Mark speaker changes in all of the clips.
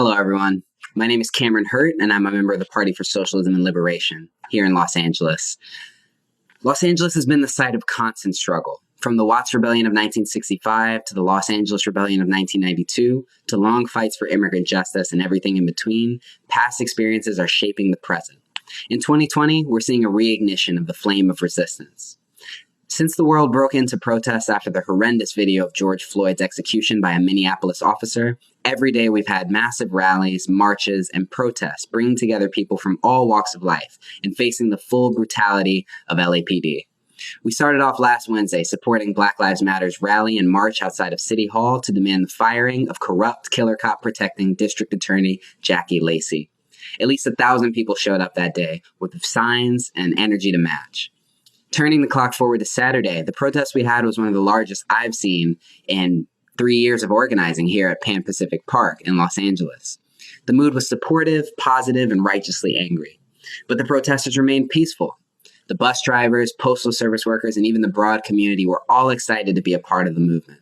Speaker 1: Hello, everyone. My name is Cameron Hurt, and I'm a member of the Party for Socialism and Liberation here in Los Angeles. Los Angeles has been the site of constant struggle, from the Watts Rebellion of 1965 to the Los Angeles Rebellion of 1992 to long fights for immigrant justice and everything in between. Past experiences are shaping the present. In 2020, we're seeing a reignition of the flame of resistance. Since the world broke into protests after the horrendous video of George Floyd's execution by a Minneapolis officer, every day we've had massive rallies, marches, and protests bringing together people from all walks of life and facing the full brutality of LAPD. We started off last Wednesday supporting Black Lives Matter's rally and march outside of City Hall to demand the firing of corrupt killer cop protecting District Attorney Jackie Lacey. At least 1,000 people showed up that day with signs and energy to match. Turning the clock forward to Saturday, the protest we had was one of the largest I've seen in 3 years of organizing here at Pan Pacific Park in Los Angeles. The mood was supportive, positive, and righteously angry. But the protesters remained peaceful. The bus drivers, postal service workers, and even the broad community were all excited to be a part of the movement.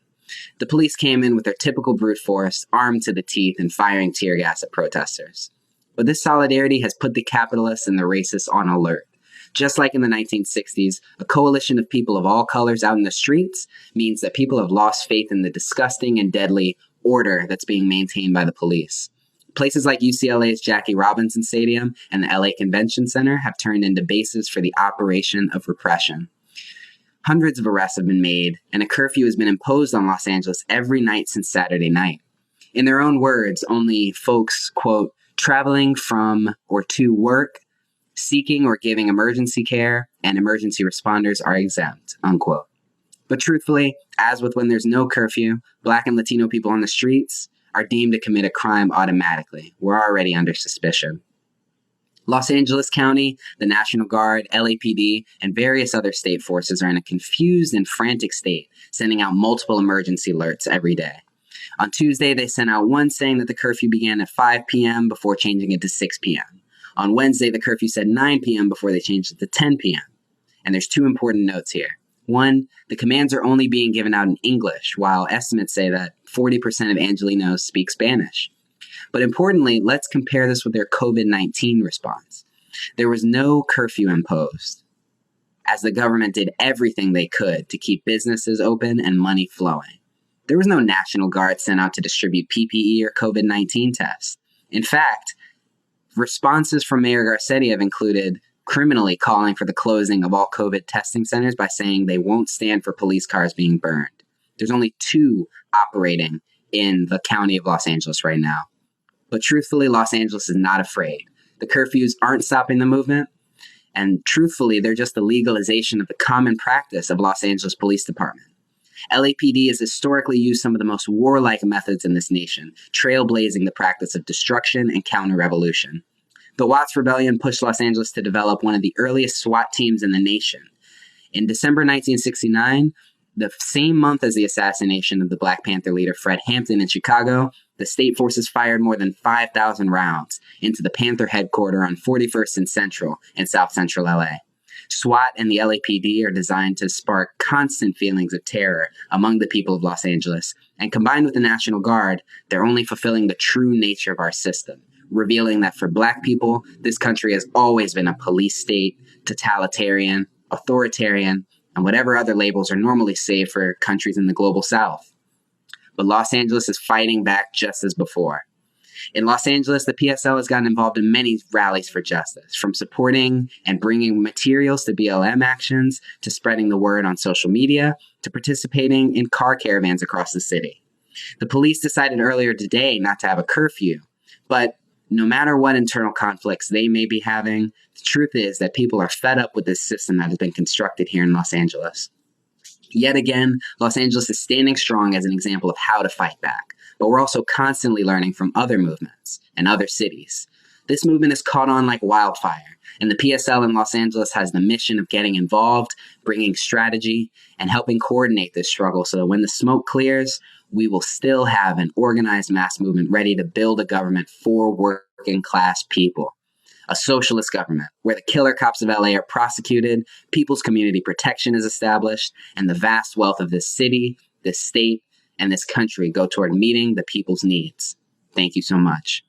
Speaker 1: The police came in with their typical brute force, armed to the teeth and firing tear gas at protesters. But this solidarity has put the capitalists and the racists on alert. Just like in the 1960s, a coalition of people of all colors out in the streets means that people have lost faith in the disgusting and deadly order that's being maintained by the police. Places like UCLA's Jackie Robinson Stadium and the LA Convention Center have turned into bases for the operation of repression. Hundreds of arrests have been made, and a curfew has been imposed on Los Angeles every night since Saturday night. In their own words, only folks, quote, traveling from or to work, seeking or giving emergency care, and emergency responders are exempt, unquote. But truthfully, as with when there's no curfew, Black and Latino people on the streets are deemed to commit a crime automatically. We're already under suspicion. Los Angeles County, the National Guard, LAPD, and various other state forces are in a confused and frantic state, sending out multiple emergency alerts every day. On Tuesday, they sent out one saying that the curfew began at 5 p.m. before changing it to 6 p.m. On Wednesday, the curfew said 9 p.m. before they changed it to 10 p.m. And there's two important notes here. One, the commands are only being given out in English, while estimates say that 40% of Angelenos speak Spanish. But importantly, let's compare this with their COVID-19 response. There was no curfew imposed, as the government did everything they could to keep businesses open and money flowing. There was no National Guard sent out to distribute PPE or COVID-19 tests. In fact, responses from Mayor Garcetti have included criminally calling for the closing of all COVID testing centers by saying they won't stand for police cars being burned. There's only 2 operating in the county of Los Angeles right now. But truthfully, Los Angeles is not afraid. The curfews aren't stopping the movement. And truthfully, they're just the legalization of the common practice of Los Angeles Police Department. LAPD has historically used some of the most warlike methods in this nation, trailblazing the practice of destruction and counter-revolution. The Watts Rebellion pushed Los Angeles to develop one of the earliest SWAT teams in the nation. In December 1969, the same month as the assassination of the Black Panther leader Fred Hampton in Chicago, the state forces fired more than 5,000 rounds into the Panther headquarters on 41st and Central in South Central LA. SWAT and the LAPD are designed to spark constant feelings of terror among the people of Los Angeles, and combined with the National Guard, they're only fulfilling the true nature of our system, revealing that for Black people, this country has always been a police state, totalitarian, authoritarian, and whatever other labels are normally saved for countries in the global South. But Los Angeles is fighting back just as before. In Los Angeles, the PSL has gotten involved in many rallies for justice, from supporting and bringing materials to BLM actions, to spreading the word on social media, to participating in car caravans across the city. The police decided earlier today not to have a curfew, but no matter what internal conflicts they may be having, the truth is that people are fed up with this system that has been constructed here in Los Angeles. Yet again, Los Angeles is standing strong as an example of how to fight back, but we're also constantly learning from other movements and other cities. This movement has caught on like wildfire, and the PSL in Los Angeles has the mission of getting involved, bringing strategy, and helping coordinate this struggle so that when the smoke clears, we will still have an organized mass movement ready to build a government for working class people. A socialist government where the killer cops of LA are prosecuted, people's community protection is established, and the vast wealth of this city, this state, and this country go toward meeting the people's needs. Thank you so much.